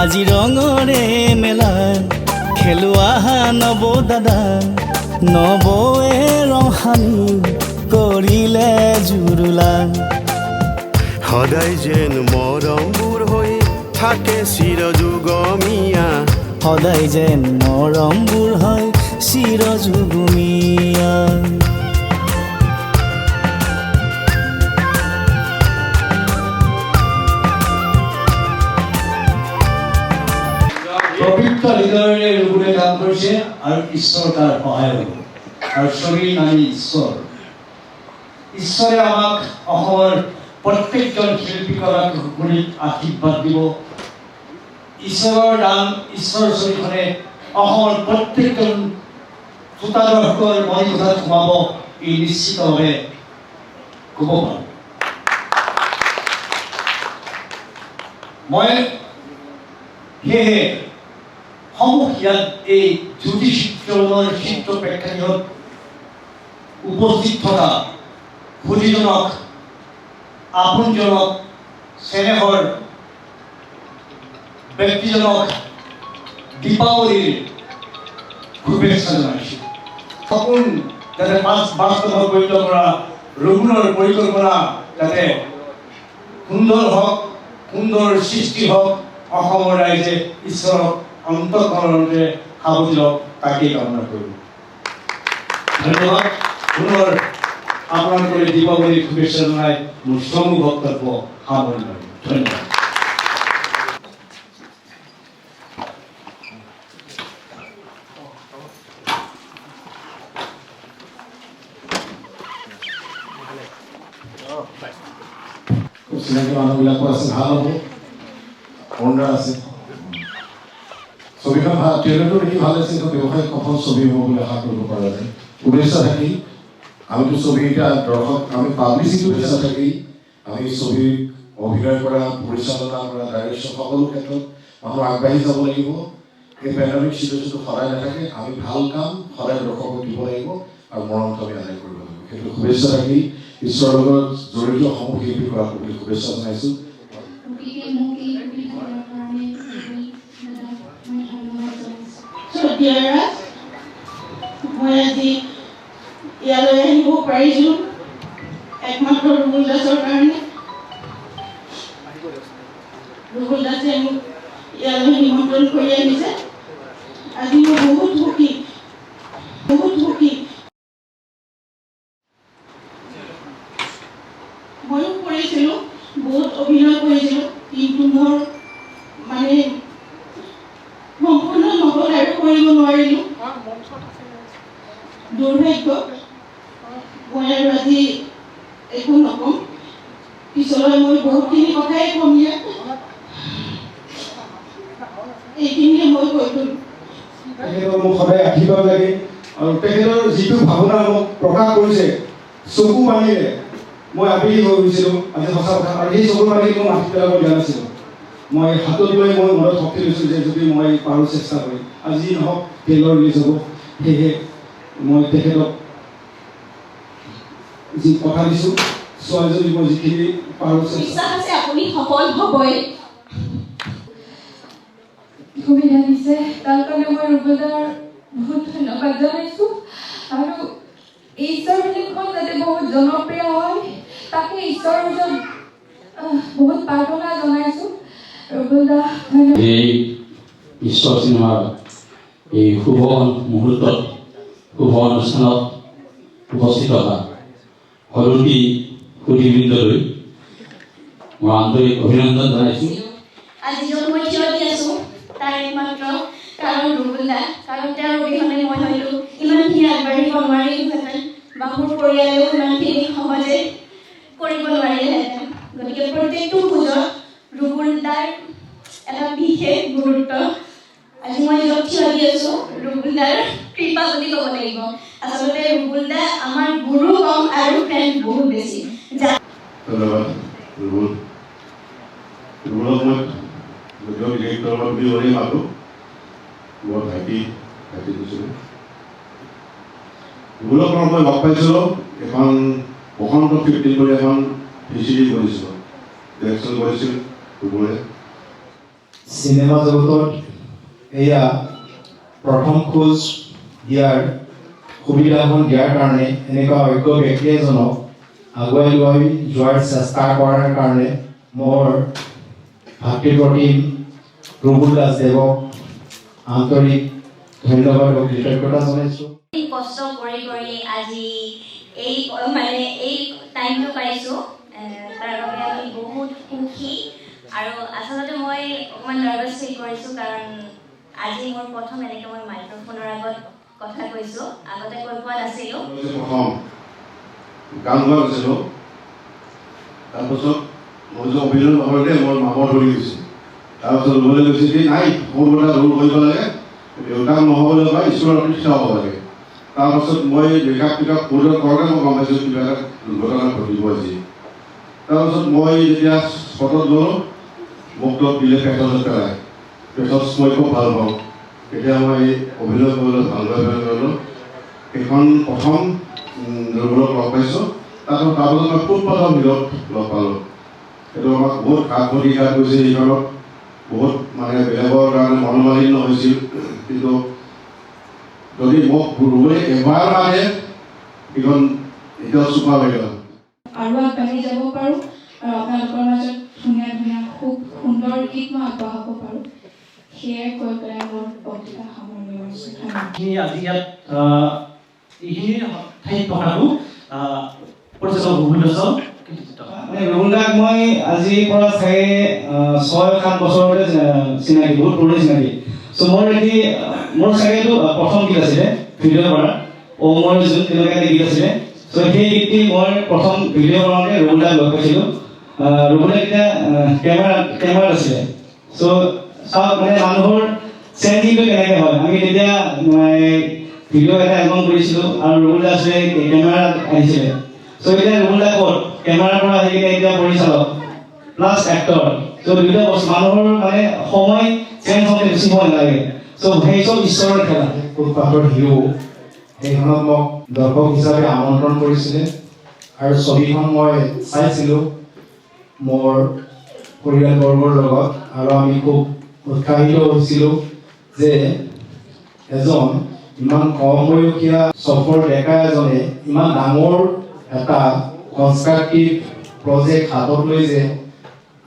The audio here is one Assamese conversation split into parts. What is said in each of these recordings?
আজি ৰঙৰে মেলা খেলুৱা নব দাদা নবয়ে ৰহানি কৰিলে জুৰুলা সদায় যেন মৰমবোৰ হৈ থাকে চিৰযুগমীয়া সদায় যেন মৰমবোৰ হয় চিৰযুগমীয়া প্ৰবৃত্ত হৃদয়েৰে ৰঘুৱে কাম কৰিছে আৰু ঈশ্বৰ তাৰ সহায় হ'ব আৰু ছবিৰ নামী ঈশ্বৰ ঈশ্বৰে আমাক অসমৰ প্ৰত্যেকজন শিল্পীকলাক গুণিত আশীৰ্বাদ দিব ঈশ্বৰৰ নাম ঈশ্বৰ ছবিখনে অসমৰ প্ৰত্যেকজন শ্ৰোতাদৰ্শকৰ মনকোঠাত সোমাব ই নিশ্চিতভাৱে ক'ব পাৰোঁ মই সেয়েহে সমুখীয়াত এই জ্যোতিষিত্ৰৰ চিত্ৰ প্ৰেক্ষাগৃহত উপস্থিত থকা সুধীজনক আপোনজনক চেনেহৰ ব্যক্তিজনক দীপাৱলীৰ শুভেচ্ছা জনাইছোঁ সপোন যাতে বাস্তৱত কৰা ৰঘুনৰ পৰিকল্পনা যাতে সুন্দৰ হওক সুন্দৰ সৃষ্টি হওক অসমৰ ৰাইজে ঈশ্বৰক অন্তঃকৰণে সাৱটি লওক তাকেই কামনা কৰোঁ ধন্যবাদ পুনৰ আপোনালোকৰ দীপাৱলীৰ শুভেচ্ছা জনাই মোৰ চমু বক্তব্য সামৰণি মাৰিম ধন্যবাদ চিনাকি মানুহবিলাকো আছে ভাল হ'ব অৰুণাৰ আছে ছবিখন ভাল ট্ৰেইলাৰটো দেখি ভাল আছে কিন্তু ব্যৱসায়িক সফল ছবি হ'ব বুলি আশা কৰিব পৰা যায় উদ্দেশ্য থাকি আমিতো ছবি এতিয়া দৰ্শক আমি পাব্লিচিটি উদ্দেশ্য থাকি আমি ছবি অভিনয় কৰা পৰিচালনা কৰা ডাইৰেকশ্যন সকলো ক্ষেত্ৰত মানুহ আগবাঢ়ি যাব লাগিব এই পেণ্ডামিক চিটুৱেশ্যনটো সদায় নাথাকে আমি ভাল কাম সদায় দৰ্শকক দিব লাগিব আৰু মৰমটো আমি আদায় কৰিব লাগিব সেইটো শুভেচ্ছা থাকি ঈশ্বৰৰ লগত জড়িত সমূহ শিল্পী কৰাক বুলি শুভেচ্ছা জনাইছোঁ মই আজি ইয়ালৈ আহিব পাৰিছোঁ একমাত্ৰ ৰুবুল দাসৰ কাৰণে ৰুবুল দাসে মোক ইয়ালৈ নিমন্ত্ৰণ কৰি আনিছে আজি মই বহুত সুখী ময়ো কৰিছিলোঁ বহুত অভিনয় কৰিছিলোঁ কিন্তু মোৰ মানে সম্পূৰ্ণ নহ'ল আৰু কৰিব নোৱাৰিলোঁ দুৰ্ভাগ্য মই আৰু আজি একো নকওঁ পিছলৈ মই বহুতখিনি কথাই কম ইয়াত এইখিনিয়ে মই কৈ থ'লোঁ তেখেতৰ মোক সদায় আশীৰ্বাদ লাগে আৰু তেখেতৰ যিটো ভাৱনা মোক প্ৰকাশ কৰিছে চকু পানীৰে মই আবেলি হৈ গৈছিলোঁ আজি সঁচা কথা আৰু সেই চকু পানী মই মাটি পেলাব দিয়া নাছিলোঁ মই হাতত লৈ মই মনত শক্তি লৈছোঁ যে যদি মই পাৰোঁ চেষ্টা কৰিম আজি নহওক ট্ৰেইলাৰ ৰিলিজ হ'ব সেয়েহে মই তেখেতক যি কথা দিছোঁ ছোৱালীজনী মই যিখিনি পাৰোঁ বিশ্বাস আছে আপুনি সফল হ'বই সুবিধা দিছে তাৰ কাৰণে মই ৰুবুলদাৰ বহুত ধন্যবাদ জনাইছোঁ আৰু এই ঈশ্বৰ ফিল্মখন যাতে বহুত জনপ্ৰিয় হয় তাকে ঈশ্বৰৰ ওচৰত বহুত প্ৰাৰ্থনা জনাইছোঁ ৰুবুলদা এই ঈশ্বৰ চিনেমাৰ এই শুভ মুহূৰ্তত শুভ অনুষ্ঠানত উপস্থিত থকা সৰুটি সুধীবৃন্দলৈ মই আন্তৰিক অভিনন্দন জনাইছোঁ আজি য'ত মই থিয় দি আছোঁ তাৰ একমাত্ৰ কাৰণ ৰুবুলদা কাৰণ তেওঁৰ অবিহনে মই হয়তো ইমানখিনি আগবাঢ়িব নোৱাৰিলোহেঁতেন বা মোৰ পৰিয়ালেও ইমানখিনি সহজে কৰিব নোৱাৰিলেহেঁতেন গতিকে প্ৰত্যেকটো খোজত ৰুবুলদাৰ এটা বিশেষ গুৰুত্ব আজি মই য'ত থিয় দি আছোঁ ৰুবুলদাৰ কৃপা বুলি ক'ব লাগিব আচলতে ৰুবুলদা আমাৰ গুৰু কম আৰু ফ্ৰেণ্ড বহুত বেছি ধন্যবাদ ৰুবুলক মই যদিও ডিৰেক্টৰ বুলি হ'লেই মাতোঁ মোৰ ভাইটি দিছিলোঁ ৰুবুলক মই লগ পাইছিলোঁ এখন বসন্ত 15 বুলি এখন ভিচিডি কৰিছিলোঁ ডিৰেকশ্যন কৰিছিল ৰুবুলে চিনেমা জগতত এয়া প্ৰথম খোজ দিয়াৰ সুবিধাখন দিয়াৰ কাৰণে এনেকুৱা অজ্ঞ ব্যক্তি এজনক আগুৱাই লৈ যোৱাৰ চেষ্টা কৰাৰ কাৰণে মোৰ ভাতৃপ্ৰতিম ৰুবুল দাসদেৱক আন্তৰিক ধন্যবাদ আৰু কৃতজ্ঞতা জনাইছোঁ। কষ্ট কৰি কৰি আজি এই মানে এই টাইমটো পাইছোঁ, তাৰ বাবে আমি বহুত সুখী। আৰু আচলতে মই অকণমান নাৰ্ভাছ ফিল কৰিছোঁ, কাৰণ আজি মোৰ প্ৰথম এনেকৈ মই মাইক্ৰফোনৰ আগত কথা কৈছোঁ, আগতে কৈ পোৱা নাছিলোঁ। প্ৰথম গান গোৱা গৈছিলোঁ, তাৰপাছত মই যে অভিনয় নকৰোঁতে মোৰ মামৰ ধৰি গৈছে। তাৰপাছত ৰুবলে কৈছে কি নাই সৰু এটা ৰোল কৰিব লাগে, দেউতাক নহ'বলৈ বা ঈশ্বৰৰ প্ৰতিষ্ঠা হ'ব লাগে। তাৰপাছত মই মেকআপ টেকআপ কৰোঁতে মই গম পাইছোঁ কিবা এটা দুৰ্ঘটনা ঘটিব আজি। তাৰপাছত মই যেতিয়া স্পটত গ'লোঁ, মোক তো দিলে পেটত পেলাই, পেটত মই খুব ভাল পাওঁ। তেতিয়া মই অভিনয় কৰিবলৈ ভালদৰে অভিনয় কৰিলোঁ। সেইখন প্ৰথম ৰুবলক লগ পাইছোঁ। তাৰপাছত মই ফুটপাথৰ ভিতৰত লগ পালোঁ। সেইটো আমাক বহুত ঘাট প্ৰতিঘাত কৰিছে। সেইখনত বহুত মানে বেলেগৰ কাৰণে মনোমালিন্য হৈছিল, কিন্তু যদি মোক ৰুবলৈ এবাৰ লাগে সেইখন এতিয়াও চোকা হৈ গ'ল। আৰু আগবাঢ়ি যাব পাৰোঁ আৰু আপোনালোকৰ মাজত ধুনীয়া ধুনীয়া খুব সুন্দৰ গীত মই আগবঢ়াব পাৰোঁ, সেয়াই কৈ পেলাই মোৰ বক্তৃতা সামৰণি মাৰিছোঁ। আজি ইয়াত এইখিনি ঠাইত থকাটো পৰিচালক ৰুবুল দাসক ৰুবুল দাক মই আজিৰ পৰা চাগে 6-7 বছৰতে চিনাকি, বহুত পুৰণি চিনাকি। চ' মোৰ চাগে এইটো প্ৰথম গীত আছিলে ভিডিঅ' কৰা, মোৰ যোন তেনেকুৱা এটা গীত আছিলে। চ' সেই গীতটি মই প্ৰথম ভিডিঅ' বনাওঁতে ৰুবুল দাক লগ পাইছিলোঁ। ৰুবুল দাক তেতিয়া কেমেৰাত আছিলে। চ' চাওক মানে মানুহৰ চেঞ্জিংটো কেনেকৈ হয়। আমি তেতিয়া ভিডিঅ' এটা এলবাম কৰিছিলোঁ আৰু ৰুবুল দা আছিলে কেমেৰাত আহিছিলে। চ' এতিয়া ৰুবুল দা ক'ত কেমেৰাৰ পৰা আহি কিনে এতিয়া পৰিচালক প্লাছ এক্টৰ। চ' দুইটা মানুহৰ মানে সময় চেঞ্জ হওঁতে বেছি সময় নালাগে। চ' সেই চব ঈশ্বৰৰ খেলা। ফুটপাথৰ হিৰো সেইখনত মোক দৰ্শক হিচাপে আমন্ত্ৰণ কৰিছিলে আৰু ছবিখন মই চাইছিলোঁ মোৰ পৰিয়ালবৰ্গৰ লগত, আৰু আমি খুব উৎসাহিত হৈছিলোঁ যে এজন ইমান কম বয়সীয়া চফৰ ডেকা এজনে ইমান ডাঙৰ এটা কনষ্ট্ৰাকটিভ প্ৰজেক্ট হাতত লৈ যে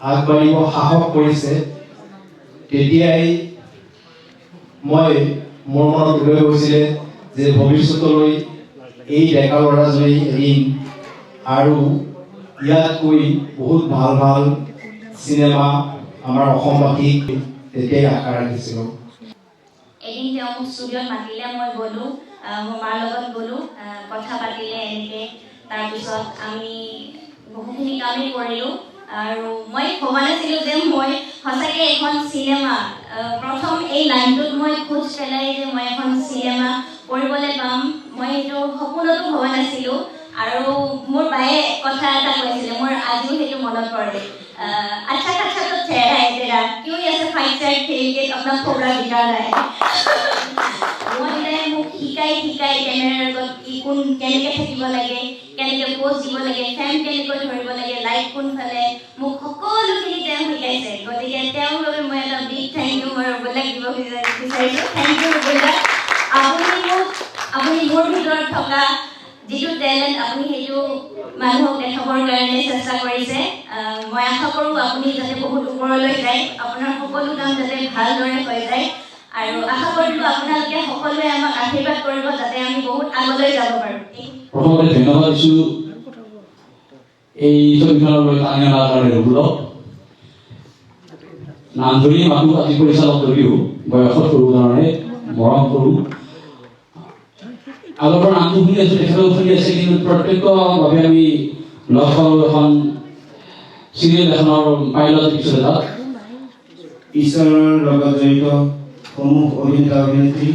আগবাঢ়িব সাহস কৰিছে। তেতিয়াই মই মোৰ মনত উদয় হৈছিলে যে ভৱিষ্যতলৈ এই ডেকা ল'ৰাজনে এদিন আৰু ইয়াতকৈ বহুত ভাল ভাল চিনেমা আমাৰ অসমবাসীক তেতিয়াই আশা ৰাখিছিলোঁ। এদিন তেওঁ মোক ষ্টুডিঅ'ত মাতিলে, মই গ'লোঁ, মোৰ মাৰ লগত গ'লোঁ, কথা পাতিলে এনেকৈ। তাৰপিছত আমি বহুখিনি কামেই কৰিলোঁ আৰু মই ভবা নাছিলোঁ যে মই সঁচাকৈ এখন চিনেমা প্ৰথম এই লাইনটোত মই খোজ পেলাই যে মই এখন চিনেমা কৰিবলৈ পাম, মই সেইটো সপোনতো ভবা নাছিলোঁ। আৰু মোৰ বায়ে কথা এটা কৈছিলে, মোৰ আজিও সেইটো মনত পৰে। अच्छा अच्छा तो चेहरा है तेरा, क्यों ऐसे फाइट साइड खेल के अपना खोबरा बिगाड़ रहा है। মই মোক শিকাই কেমেৰাৰ আগত কোন কেনেকৈ থাকিব লাগে, কেনেকৈ পোজ দিব লাগে, ফ্ৰেম কেনেকৈ ধৰিব লাগে, লাইট কোনফালে, মোক সকলোখিনি তেওঁ শিকাইছে। গতিকে তেওঁৰ বাবে মই এটা বিগ থেংক ইউ মই ৰুবুলক দিব বিচাৰিছোঁ। থেংক ইউ ৰুবুল দা। আপুনি মোৰ ভিতৰত থকা যিটো টেলেণ্ট আপুনি সেইটো মানুহক দেখাবৰ কাৰণে চেষ্টা কৰিছে। মই আশা কৰোঁ আপুনি যাতে বহুত ওপৰলৈ যায়, আপোনাৰ সকলো কাম যাতে ভালদৰে হৈ যায়, আৰু আশা কৰিলোঁ আপোনালোকে সকলোৱে আমাক আশীৰ্বাদ কৰিব যাতে আমি বহুত আগলৈ যাব পাৰোঁ। প্ৰথমতে ধন্যবাদ দিছোঁ এই ছবিখনলৈ টানি অনাৰ কাৰণে ৰুবুলক। নাম ধৰি মাতো আজি পৰিচালক যদিও বয়সত সৰু কাৰণে মৰম কৰোঁ। আগৰ পৰা নামটো শুনি আছোঁ, তেখেতেও শুনি আছে, কিন্তু প্ৰত্যক্ষভাৱে আমি লগ পালোঁ এখন চিৰিয়েল এখনৰ পাইলট এপিছ'ড এটাত। ঈশ্বৰৰ লগত জড়িত সমূহ অভিনেতা অভিনেত্ৰী,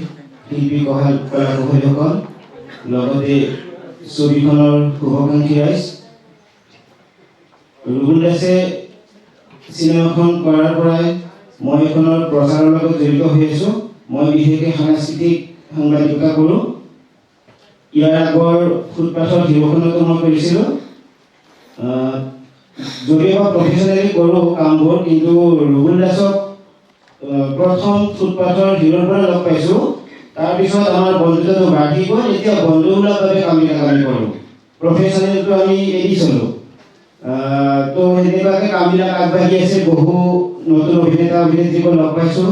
শিল্পী কলাকুশলীসকল, লগতে ছবিখনৰ শুভাকাংক্ষী ৰাইজ, ৰুবুল দাসে চিনেমাখন কৰাৰ পৰাই মই এইখনৰ প্ৰচাৰৰ লগত জড়িত হৈ আছোঁ। মই বিশেষকৈ সাংস্কৃতিক সাংবাদিকতা কৰোঁ। ইয়াৰ আগৰ ফুটপাথৰ হিৰোখনতো মই কৰিছিলোঁ। যদিও মই প্ৰফেচনেলি কৰোঁ কামবোৰ, কিন্তু ৰুবুল দাসক প্ৰথম ফুটপাথৰ হিৰোৰ পৰা লগ পাইছোঁ। তাৰপিছত আমাৰ বন্ধুত্বটো বাঢ়ি গ'ল। এতিয়া বন্ধুসুলভভাৱে কামি কৰোঁ। প্ৰফেচনেলটো আমি এৰি চলোঁ। তো সেনেকুৱাকৈ কামবিলাক আগবাঢ়ি আছে। বহু নতুন অভিনেতা অভিনেত্ৰীকো লগ পাইছোঁ।